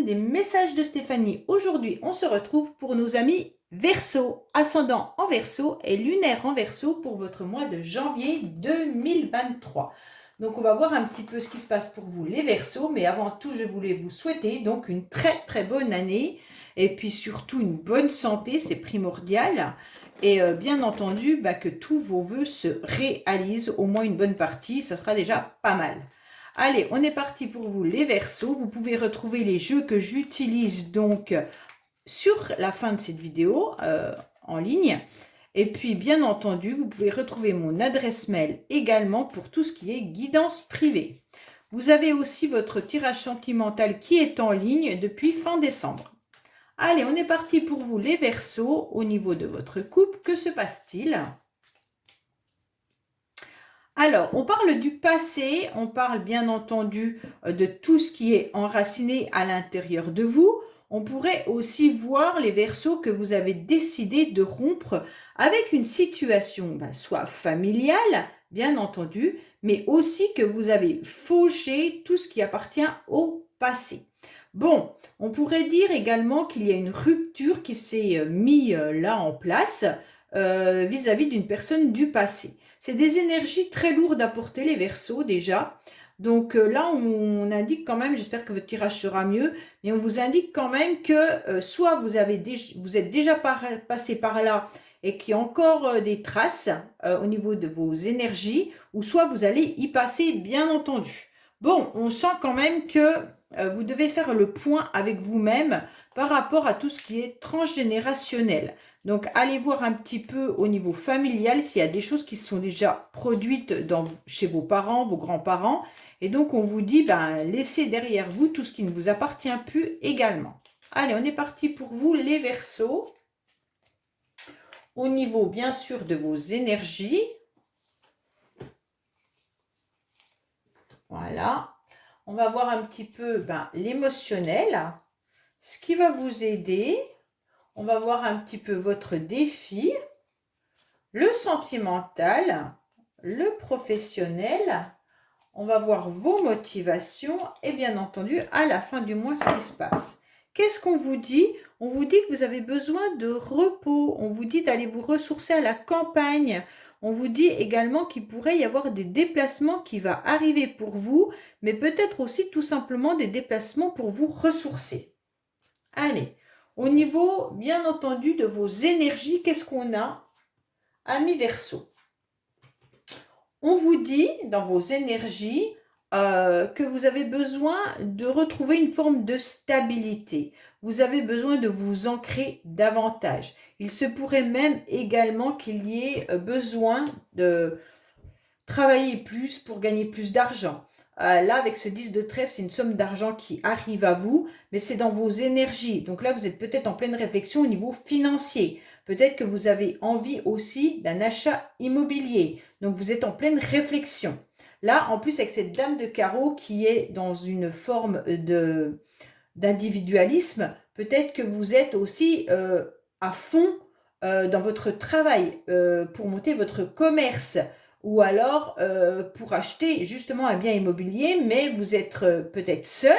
des messages de Stéphanie. Aujourd'hui, on se retrouve pour nos amis Verseau, ascendant en Verseau et lunaire en Verseau pour votre mois de janvier 2023. Donc, on va voir un petit peu ce qui se passe pour vous les Verseaux, mais avant tout, je voulais vous souhaiter donc une très bonne année et puis surtout une bonne santé, c'est primordial. Et bien entendu, que tous vos vœux se réalisent, au moins une bonne partie, ça sera déjà pas mal. Allez, on est parti pour vous les Verseaux. Vous pouvez retrouver les jeux que j'utilise donc sur la fin de cette vidéo en ligne. Et puis, bien entendu, vous pouvez retrouver mon adresse mail également pour tout ce qui est guidance privée. Vous avez aussi votre tirage sentimental qui est en ligne depuis fin décembre. Allez, on est parti pour vous les Verseaux. Au niveau de votre couple, que se passe-t-il ? Alors, on parle du passé, on parle bien entendu de tout ce qui est enraciné à l'intérieur de vous. On pourrait aussi voir les Verseaux que vous avez décidé de rompre avec une situation soit familiale, bien entendu, mais aussi que vous avez fauché tout ce qui appartient au passé. Bon, on pourrait dire également qu'il y a une rupture qui s'est mise là en place vis-à-vis d'une personne du passé. C'est des énergies très lourdes à porter, les Verseaux, déjà. Donc là, on indique quand même, j'espère que votre tirage sera mieux, mais on vous indique quand même que soit vous êtes déjà passé par là et qu'il y a encore des traces au niveau de vos énergies, ou soit vous allez y passer, bien entendu. Bon, on sent quand même que vous devez faire le point avec vous-même par rapport à tout ce qui est transgénérationnel. Donc, allez voir un petit peu au niveau familial s'il y a des choses qui se sont déjà produites chez vos parents, vos grands-parents. Et donc, on vous dit, laissez derrière vous tout ce qui ne vous appartient plus également. Allez, on est parti pour vous, les Verseaux. Au niveau, bien sûr, de vos énergies. Voilà. On va voir un petit peu l'émotionnel, ce qui va vous aider. On va voir un petit peu votre défi, le sentimental, le professionnel. On va voir vos motivations et bien entendu, à la fin du mois, ce qui se passe. Qu'est-ce qu'on vous dit ? On vous dit que vous avez besoin de repos. On vous dit d'aller vous ressourcer à la campagne. On vous dit également qu'il pourrait y avoir des déplacements qui vont arriver pour vous, mais peut-être aussi tout simplement des déplacements pour vous ressourcer. Allez. Au niveau, bien entendu, de vos énergies, qu'est-ce qu'on a ? Amis Verseaux. On vous dit, dans vos énergies, que vous avez besoin de retrouver une forme de stabilité. Vous avez besoin de vous ancrer davantage. Il se pourrait même également qu'il y ait besoin de travailler plus pour gagner plus d'argent. Là, avec ce 10 de trèfle, c'est une somme d'argent qui arrive à vous, mais c'est dans vos énergies. Donc là, vous êtes peut-être en pleine réflexion au niveau financier. Peut-être que vous avez envie aussi d'un achat immobilier. Donc, vous êtes en pleine réflexion. Là, en plus, avec cette dame de carreau qui est dans une forme d'individualisme, peut-être que vous êtes aussi à fond dans votre travail pour monter votre commerce. Ou alors pour acheter justement un bien immobilier, mais vous êtes peut-être seul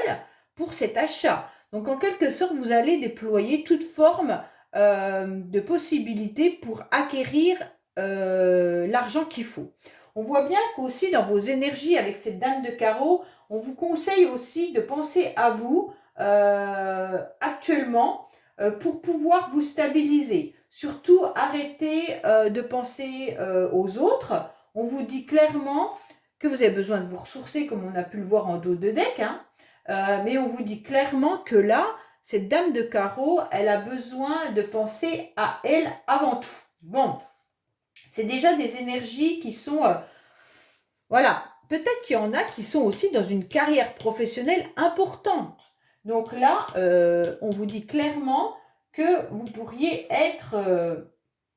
pour cet achat. Donc en quelque sorte, vous allez déployer toute forme de possibilités pour acquérir l'argent qu'il faut. On voit bien qu'aussi dans vos énergies avec cette dame de carreau, on vous conseille aussi de penser à vous actuellement pour pouvoir vous stabiliser. Surtout, arrêtez de penser aux autres. On vous dit clairement que vous avez besoin de vous ressourcer, comme on a pu le voir en dos de deck, mais on vous dit clairement que là, cette dame de carreau, elle a besoin de penser à elle avant tout. Bon, c'est déjà des énergies qui sont... voilà, peut-être qu'il y en a qui sont aussi dans une carrière professionnelle importante. Donc là, on vous dit clairement que vous pourriez être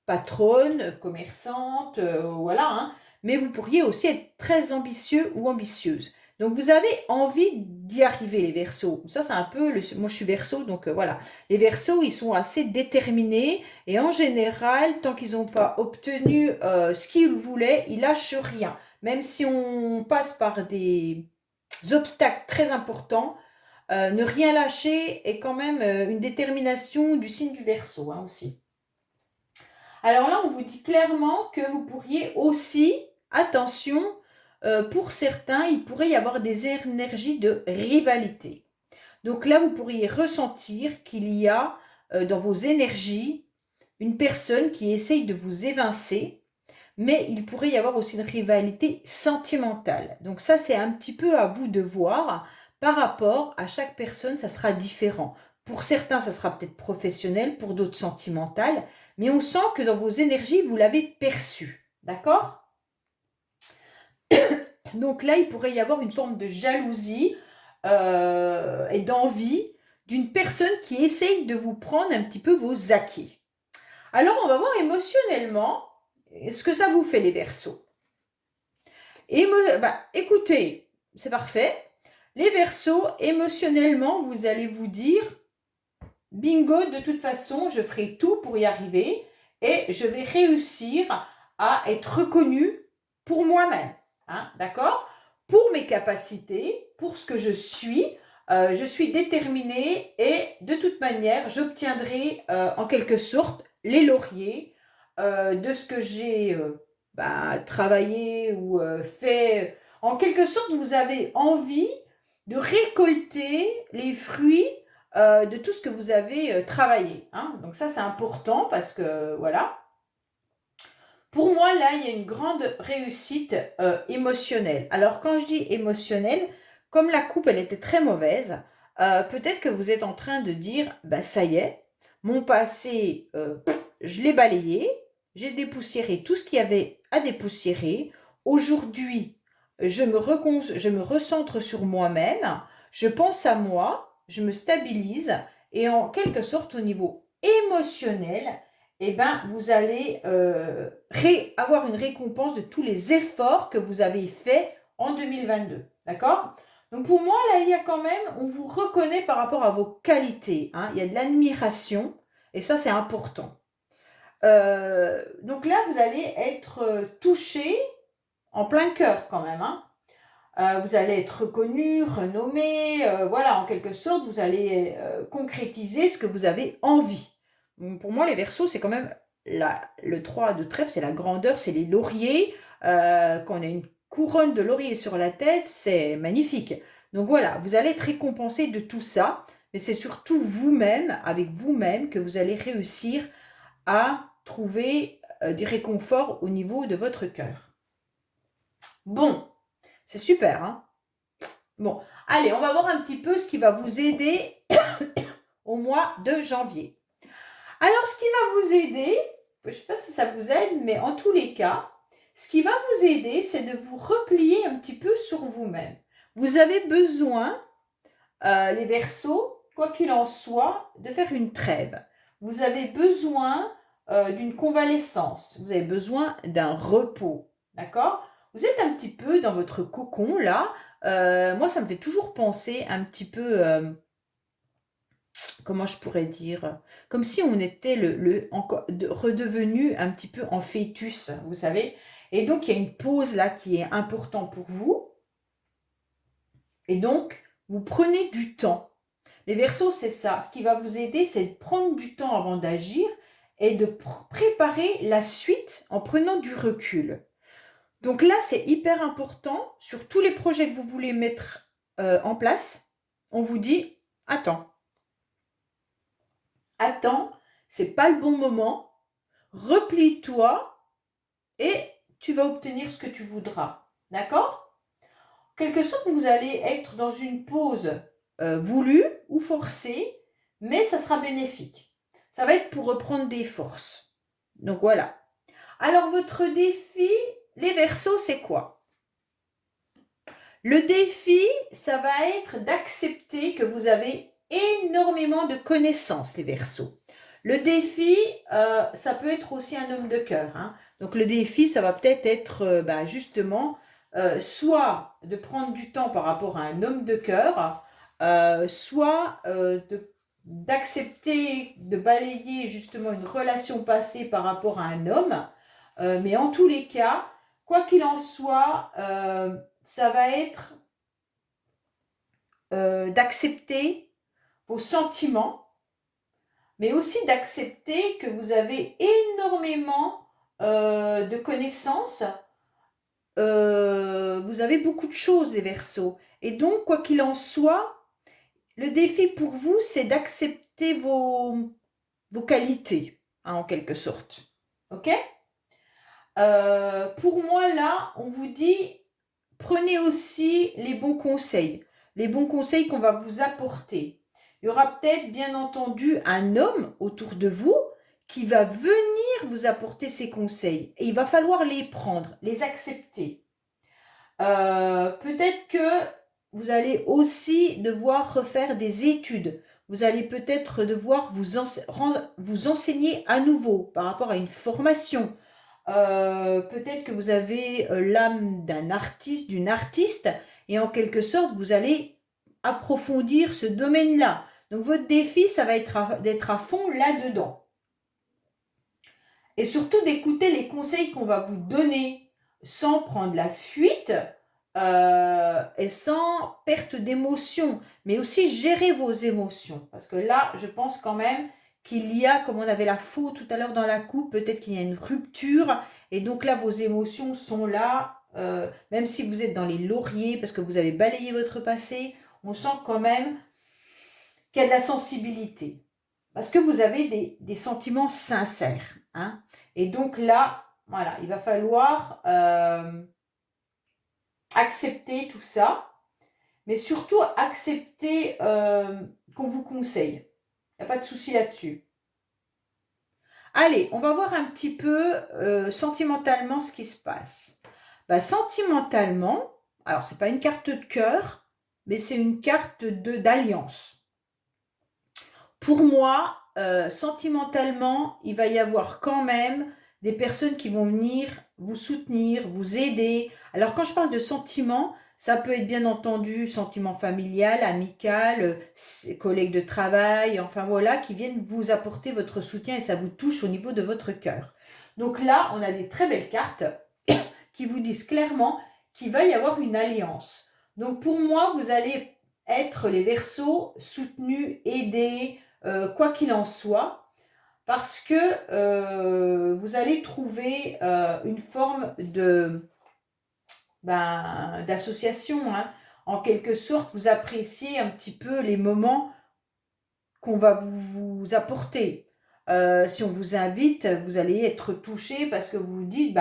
patronne, commerçante, voilà, mais vous pourriez aussi être très ambitieux ou ambitieuse. Donc, vous avez envie d'y arriver, les Verseaux. Ça, c'est un peu... moi, je suis Verseau, donc voilà. Les Verseaux, ils sont assez déterminés. Et en général, tant qu'ils n'ont pas obtenu ce qu'ils voulaient, ils lâchent rien. Même si on passe par des obstacles très importants, Ne rien lâcher est quand même une détermination du signe du Verseau hein, aussi. Alors là, on vous dit clairement que vous pourriez aussi, attention, pour certains, il pourrait y avoir des énergies de rivalité. Donc là, vous pourriez ressentir qu'il y a dans vos énergies une personne qui essaye de vous évincer, mais il pourrait y avoir aussi une rivalité sentimentale. Donc ça, c'est un petit peu à vous de voir. Par rapport à chaque personne, ça sera différent. Pour certains, ça sera peut-être professionnel, pour d'autres sentimental, mais on sent que dans vos énergies, vous l'avez perçu. D'accord? Donc là, il pourrait y avoir une forme de jalousie et d'envie d'une personne qui essaye de vous prendre un petit peu vos acquis. Alors, on va voir émotionnellement ce que ça vous fait, les Verseaux. Écoutez, c'est parfait. Les Verseaux, émotionnellement, vous allez vous dire, bingo, de toute façon, je ferai tout pour y arriver et je vais réussir à être reconnu pour moi-même. Hein, d'accord? Pour mes capacités, pour ce que je suis déterminée et de toute manière, j'obtiendrai en quelque sorte les lauriers de ce que j'ai travaillé ou fait. En quelque sorte, vous avez envie de récolter les fruits de tout ce que vous avez travaillé. Hein. Donc ça, c'est important parce que, voilà. Pour moi, là, il y a une grande réussite émotionnelle. Alors, quand je dis émotionnelle, comme la coupe, elle était très mauvaise, peut-être que vous êtes en train de dire, bah, ça y est, mon passé, je l'ai balayé, j'ai dépoussiéré tout ce qu'il y avait à dépoussiérer. Aujourd'hui, je me recentre sur moi-même, je pense à moi, je me stabilise et en quelque sorte au niveau émotionnel, eh ben, vous allez avoir une récompense de tous les efforts que vous avez faits en 2022. D'accord? Donc pour moi, là, il y a quand même, on vous reconnaît par rapport à vos qualités. Hein, il y a de l'admiration et ça, c'est important. Donc là, vous allez être touché en plein cœur quand même. Hein. Vous allez être reconnu, renommé, voilà, en quelque sorte, vous allez concrétiser ce que vous avez envie. Donc, pour moi, les Verseaux, c'est quand même le 3 de trèfle, c'est la grandeur, c'est les lauriers. Quand on a une couronne de lauriers sur la tête, c'est magnifique. Donc voilà, vous allez être récompensé de tout ça, mais c'est surtout vous-même, avec vous-même, que vous allez réussir à trouver du réconfort au niveau de votre cœur. Bon, c'est super, hein? Bon, allez, on va voir un petit peu ce qui va vous aider au mois de janvier. Alors, ce qui va vous aider, je ne sais pas si ça vous aide, mais en tous les cas, ce qui va vous aider, c'est de vous replier un petit peu sur vous-même. Vous avez besoin, les Verseaux, quoi qu'il en soit, de faire une trêve. Vous avez besoin d'une convalescence. Vous avez besoin d'un repos. D'accord? Vous êtes un petit peu dans votre cocon, là. Moi, ça me fait toujours penser un petit peu, comment je pourrais dire, comme si on était redevenu un petit peu en fœtus, vous savez. Et donc, il y a une pause là qui est importante pour vous. Et donc, vous prenez du temps. Les Verseaux, c'est ça. Ce qui va vous aider, c'est de prendre du temps avant d'agir et de préparer la suite en prenant du recul. Donc là, c'est hyper important. Sur tous les projets que vous voulez mettre en place, on vous dit, attends, c'est pas le bon moment, replie-toi et tu vas obtenir ce que tu voudras. D'accord? Quelque sorte, vous allez être dans une pause voulue ou forcée, mais ça sera bénéfique. Ça va être pour reprendre des forces. Donc voilà. Alors votre défi, les Verseaux, c'est quoi? Le défi, ça va être d'accepter que vous avez énormément de connaissances, les Verseaux. Le défi, ça peut être aussi un homme de cœur. Hein. Donc le défi, ça va peut-être être, justement, soit de prendre du temps par rapport à un homme de cœur, soit d'accepter de balayer justement une relation passée par rapport à un homme. Mais en tous les cas, quoi qu'il en soit, ça va être d'accepter vos sentiments, mais aussi d'accepter que vous avez énormément de connaissances. Vous avez beaucoup de choses, les Verseaux. Et donc, quoi qu'il en soit, le défi pour vous, c'est d'accepter vos qualités, hein, en quelque sorte. OK? Pour moi, là, on vous dit, prenez aussi les bons conseils. Les bons conseils qu'on va vous apporter. Il y aura peut-être, bien entendu, un homme autour de vous qui va venir vous apporter ces conseils. Et il va falloir les prendre, les accepter. Peut-être que vous allez aussi devoir refaire des études. Vous allez peut-être devoir vous enseigner à nouveau par rapport à une formation. Peut-être que vous avez l'âme d'un artiste, d'une artiste, et en quelque sorte, vous allez approfondir ce domaine-là. Donc, votre défi, ça va être d'être à fond là-dedans. Et surtout d'écouter les conseils qu'on va vous donner sans prendre la fuite et sans perte d'émotion, mais aussi gérer vos émotions. Parce que là, je pense quand même qu'il y a, comme on avait la faux tout à l'heure dans la coupe, peut-être qu'il y a une rupture, et donc là, vos émotions sont là, même si vous êtes dans les lauriers, parce que vous avez balayé votre passé, on sent quand même qu'il y a de la sensibilité. Parce que vous avez des sentiments sincères. Hein. Et donc là, voilà, il va falloir accepter tout ça, mais surtout accepter qu'on vous conseille. Il n'y a pas de souci là-dessus. Allez, on va voir un petit peu sentimentalement ce qui se passe. Bah, sentimentalement, alors c'est pas une carte de cœur, mais c'est une carte d'alliance. Pour moi, sentimentalement, il va y avoir quand même des personnes qui vont venir vous soutenir, vous aider. Alors quand je parle de sentiments, ça peut être bien entendu sentiment familial, amical, collègues de travail, enfin voilà, qui viennent vous apporter votre soutien et ça vous touche au niveau de votre cœur. Donc là, on a des très belles cartes qui vous disent clairement qu'il va y avoir une alliance. Donc pour moi, vous allez être les Verseaux soutenus, aidés, quoi qu'il en soit, parce que vous allez trouver une forme d'association. Hein. En quelque sorte, vous appréciez un petit peu les moments qu'on va vous apporter. Si on vous invite, vous allez être touché parce que vous vous dites,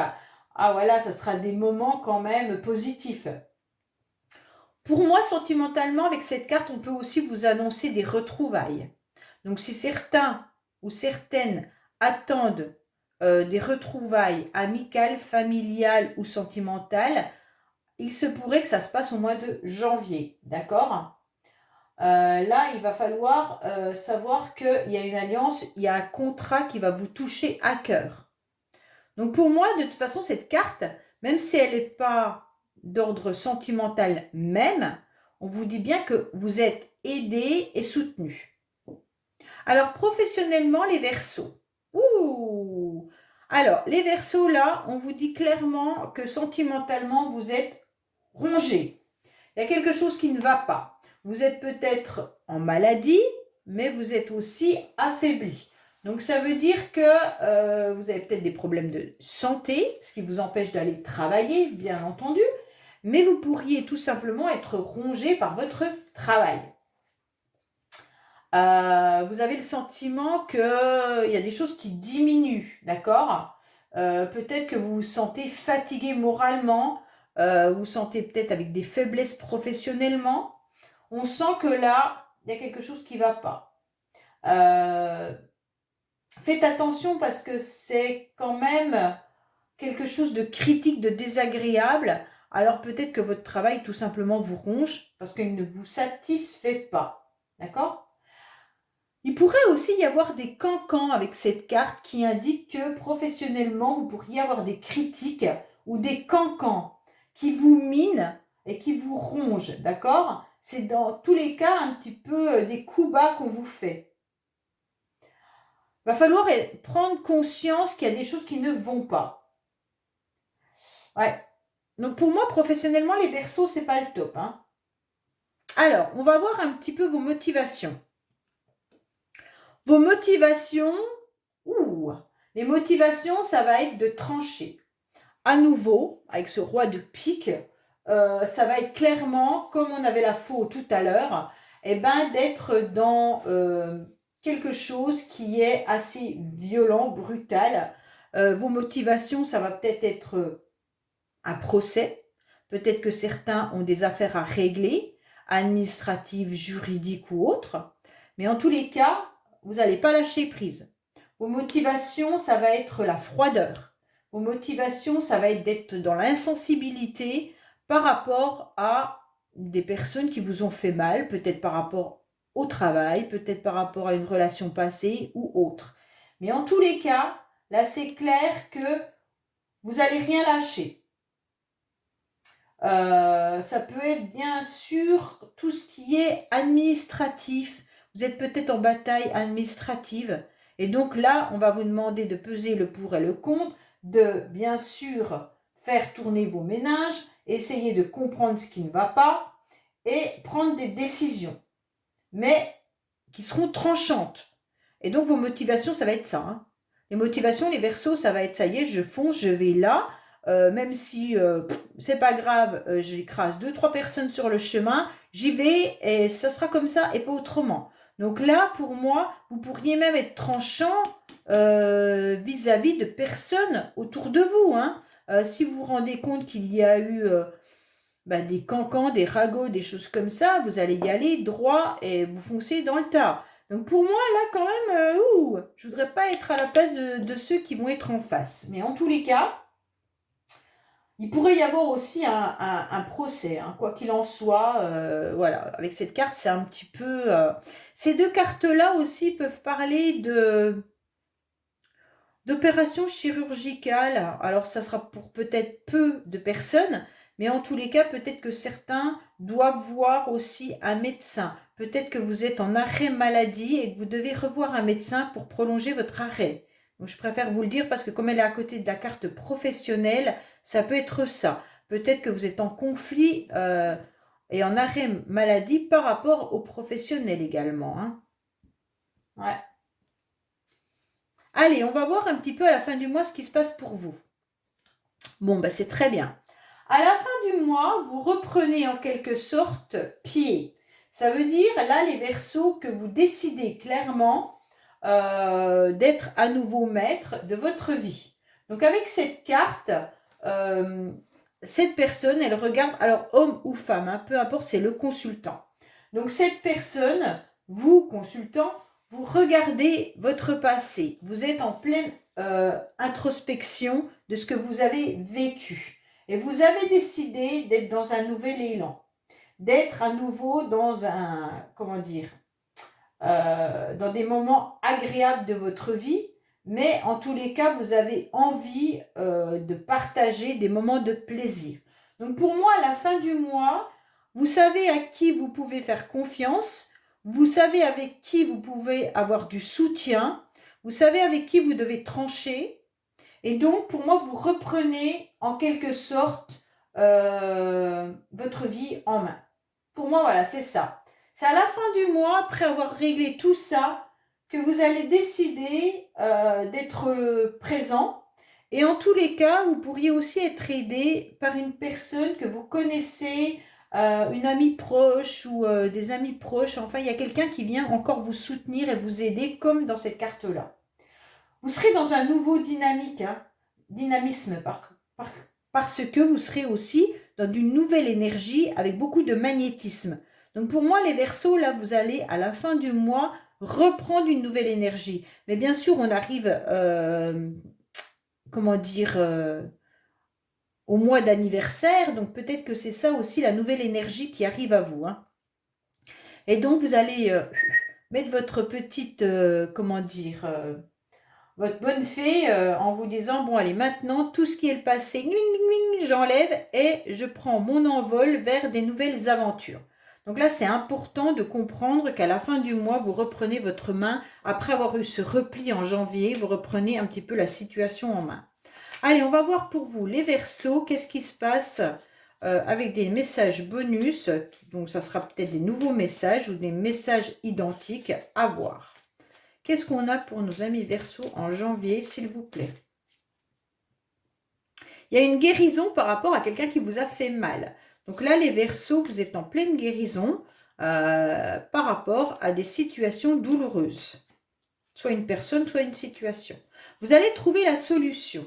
ah voilà, ça sera des moments quand même positifs. Pour moi, sentimentalement, avec cette carte, on peut aussi vous annoncer des retrouvailles. Donc, si certains ou certaines attendent des retrouvailles amicales, familiales ou sentimentales, il se pourrait que ça se passe au mois de janvier, d'accord ? Là, il va falloir savoir qu'il y a une alliance, il y a un contrat qui va vous toucher à cœur. Donc, pour moi, de toute façon, cette carte, même si elle n'est pas d'ordre sentimental même, on vous dit bien que vous êtes aidé et soutenu. Alors, professionnellement, les Verseaux. Ouh! Alors, les Verseaux, là, on vous dit clairement que sentimentalement, vous êtes rongé. Il y a quelque chose qui ne va pas. Vous êtes peut-être en maladie, mais vous êtes aussi affaibli. Donc, ça veut dire que vous avez peut-être des problèmes de santé, ce qui vous empêche d'aller travailler, bien entendu, mais vous pourriez tout simplement être rongé par votre travail. Vous avez le sentiment qu'il y a des choses qui diminuent, d'accord ? Peut-être que vous vous sentez fatigué moralement, vous vous sentez peut-être avec des faiblesses professionnellement. On sent que là, il y a quelque chose qui ne va pas. Faites attention parce que c'est quand même quelque chose de critique, de désagréable. Alors peut-être que votre travail tout simplement vous ronge parce qu'il ne vous satisfait pas. D'accord ? Il pourrait aussi y avoir des cancans avec cette carte qui indique que professionnellement, vous pourriez avoir des critiques ou des cancans qui vous minent et qui vous rongent, d'accord ? C'est dans tous les cas un petit peu des coups bas qu'on vous fait. Il va falloir prendre conscience qu'il y a des choses qui ne vont pas. Ouais. Donc pour moi, professionnellement, les Verseaux, c'est pas le top. Hein. Alors, on va voir un petit peu vos motivations. Vos motivations, les motivations, ça va être de trancher. À nouveau, avec ce roi de pique, ça va être clairement, comme on avait la faux tout à l'heure, d'être dans quelque chose qui est assez violent, brutal. Vos motivations, ça va peut-être être un procès. Peut-être que certains ont des affaires à régler, administratives, juridiques ou autres. Mais en tous les cas, vous n'allez pas lâcher prise. Vos motivations, ça va être la froideur. Vos motivations, ça va être d'être dans l'insensibilité par rapport à des personnes qui vous ont fait mal, peut-être par rapport au travail, peut-être par rapport à une relation passée ou autre. Mais en tous les cas, là, c'est clair que vous n'allez rien lâcher. Ça peut être bien sûr tout ce qui est administratif. Vous êtes peut-être en bataille administrative. Et donc là, on va vous demander de peser le pour et le contre, de bien sûr faire tourner vos méninges, essayer de comprendre ce qui ne va pas et prendre des décisions, mais qui seront tranchantes. Et donc vos motivations, ça va être ça. Hein. Les motivations, les Verseaux, ça va être ça y est, je fonce, je vais là. Même si c'est pas grave, j'écrase 2-3 personnes sur le chemin, j'y vais et ça sera comme ça et pas autrement. Donc là, pour moi, vous pourriez même être tranchant vis-à-vis de personnes autour de vous. Hein. Si vous vous rendez compte qu'il y a eu des cancans, des ragots, des choses comme ça, vous allez y aller droit et vous foncez dans le tas. Donc pour moi, là, quand même, je voudrais pas être à la place de ceux qui vont être en face. Mais en tous les cas, il pourrait y avoir aussi un procès, hein, quoi qu'il en soit. Voilà, avec cette carte, c'est un petit peu... Ces deux cartes-là aussi peuvent parler d'opérations chirurgicales. Alors, ça sera pour peut-être peu de personnes, mais en tous les cas, peut-être que certains doivent voir aussi un médecin. Peut-être que vous êtes en arrêt maladie et que vous devez revoir un médecin pour prolonger votre arrêt. Donc, je préfère vous le dire parce que comme elle est à côté de la carte professionnelle, ça peut être ça. Peut-être que vous êtes en conflit et en arrêt maladie par rapport aux professionnels également. Hein. Ouais. Allez, on va voir un petit peu à la fin du mois ce qui se passe pour vous. Bon, c'est très bien. À la fin du mois, vous reprenez en quelque sorte pied. Ça veut dire, là, les Verseaux, que vous décidez clairement d'être à nouveau maître de votre vie. Donc, avec cette carte, cette personne, elle regarde, alors homme ou femme, hein, peu importe, c'est le consultant. Donc, cette personne, vous, consultant, vous regardez votre passé. Vous êtes en pleine introspection de ce que vous avez vécu. Et vous avez décidé d'être dans un nouvel élan, d'être à nouveau dans dans des moments agréables de votre vie, mais en tous les cas, vous avez envie de partager des moments de plaisir. Donc pour moi, à la fin du mois, vous savez à qui vous pouvez faire confiance, vous savez avec qui vous pouvez avoir du soutien, vous savez avec qui vous devez trancher. Et donc, pour moi, vous reprenez en quelque sorte votre vie en main. Pour moi, voilà, c'est ça. C'est à la fin du mois, après avoir réglé tout ça, que vous allez décider d'être présent. Et en tous les cas, vous pourriez aussi être aidé par une personne que vous connaissez, une amie proche ou des amis proches. Enfin, il y a quelqu'un qui vient encore vous soutenir et vous aider, comme dans cette carte-là. Vous serez dans un nouveau dynamisme parce que vous serez aussi dans une nouvelle énergie avec beaucoup de magnétisme. Donc pour moi, les Verseaux, là, vous allez à la fin du mois reprendre une nouvelle énergie. Mais bien sûr, on arrive, au mois d'anniversaire. Donc peut-être que c'est ça aussi la nouvelle énergie qui arrive à vous. Hein. Et donc vous allez mettre votre petite, votre bonne fée en vous disant, bon allez, maintenant tout ce qui est le passé, j'enlève et je prends mon envol vers des nouvelles aventures. Donc là, c'est important de comprendre qu'à la fin du mois, vous reprenez votre main. Après avoir eu ce repli en janvier, vous reprenez un petit peu la situation en main. Allez, on va voir pour vous les Verseaux, qu'est-ce qui se passe avec des messages bonus. Donc, ça sera peut-être des nouveaux messages ou des messages identiques à voir. Qu'est-ce qu'on a pour nos amis Verseau en janvier, s'il vous plaît? Il y a une guérison par rapport à quelqu'un qui vous a fait mal. Donc là, les Verseaux, vous êtes en pleine guérison par rapport à des situations douloureuses. Soit une personne, soit une situation. Vous allez trouver la solution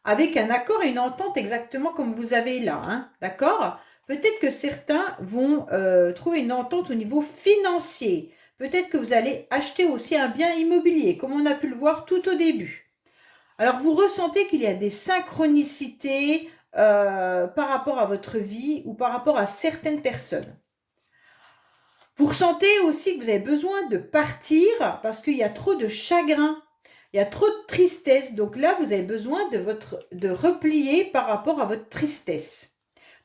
avec un accord et une entente exactement comme vous avez là. Hein, d'accord? Peut-être que certains vont trouver une entente au niveau financier. Peut-être que vous allez acheter aussi un bien immobilier, comme on a pu le voir tout au début. Alors, vous ressentez qu'il y a des synchronicités par rapport à votre vie ou par rapport à certaines personnes. Vous ressentez aussi que vous avez besoin de partir parce qu'il y a trop de chagrin, il y a trop de tristesse. Donc là, vous avez besoin de replier par rapport à votre tristesse,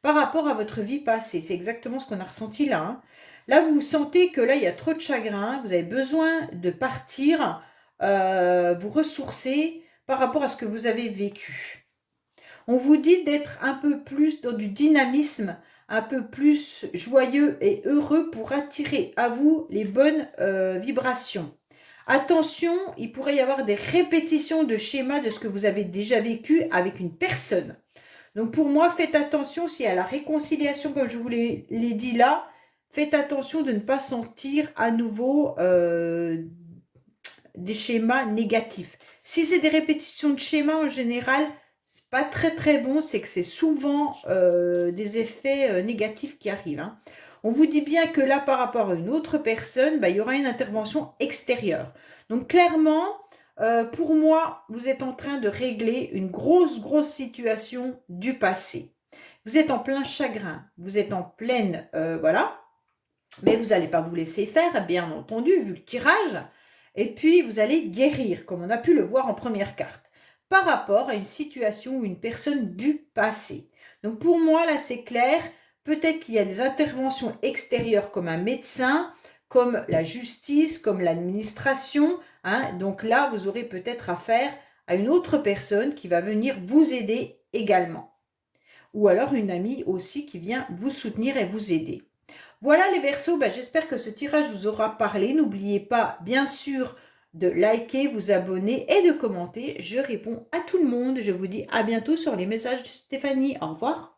par rapport à votre vie passée. C'est exactement ce qu'on a ressenti là. Hein. Là, vous sentez que là, il y a trop de chagrin. Vous avez besoin de partir, vous ressourcer par rapport à ce que vous avez vécu. On vous dit d'être un peu plus dans du dynamisme, un peu plus joyeux et heureux pour attirer à vous les bonnes vibrations. Attention, il pourrait y avoir des répétitions de schémas de ce que vous avez déjà vécu avec une personne. Donc pour moi, faites attention s'il y a la réconciliation, comme je vous l'ai dit là, faites attention de ne pas sentir à nouveau des schémas négatifs. Si c'est des répétitions de schémas en général, c'est pas très très bon, c'est que c'est souvent des effets négatifs qui arrivent. Hein. On vous dit bien que là, par rapport à une autre personne, il y aura une intervention extérieure. Donc clairement, pour moi, vous êtes en train de régler une grosse situation du passé. Vous êtes en plein chagrin, vous êtes en pleine, voilà, mais vous n'allez pas vous laisser faire, bien entendu, vu le tirage. Et puis, vous allez guérir, comme on a pu le voir en première carte, par rapport à une situation ou une personne du passé. Donc, pour moi, là, c'est clair. Peut-être qu'il y a des interventions extérieures comme un médecin, comme la justice, comme l'administration. Hein. Donc là, vous aurez peut-être affaire à une autre personne qui va venir vous aider également. Ou alors une amie aussi qui vient vous soutenir et vous aider. Voilà les Verseaux, j'espère que ce tirage vous aura parlé. N'oubliez pas, bien sûr, de liker, vous abonner et de commenter. Je réponds à tout le monde. Je vous dis à bientôt sur les messages de Stéphanie. Au revoir.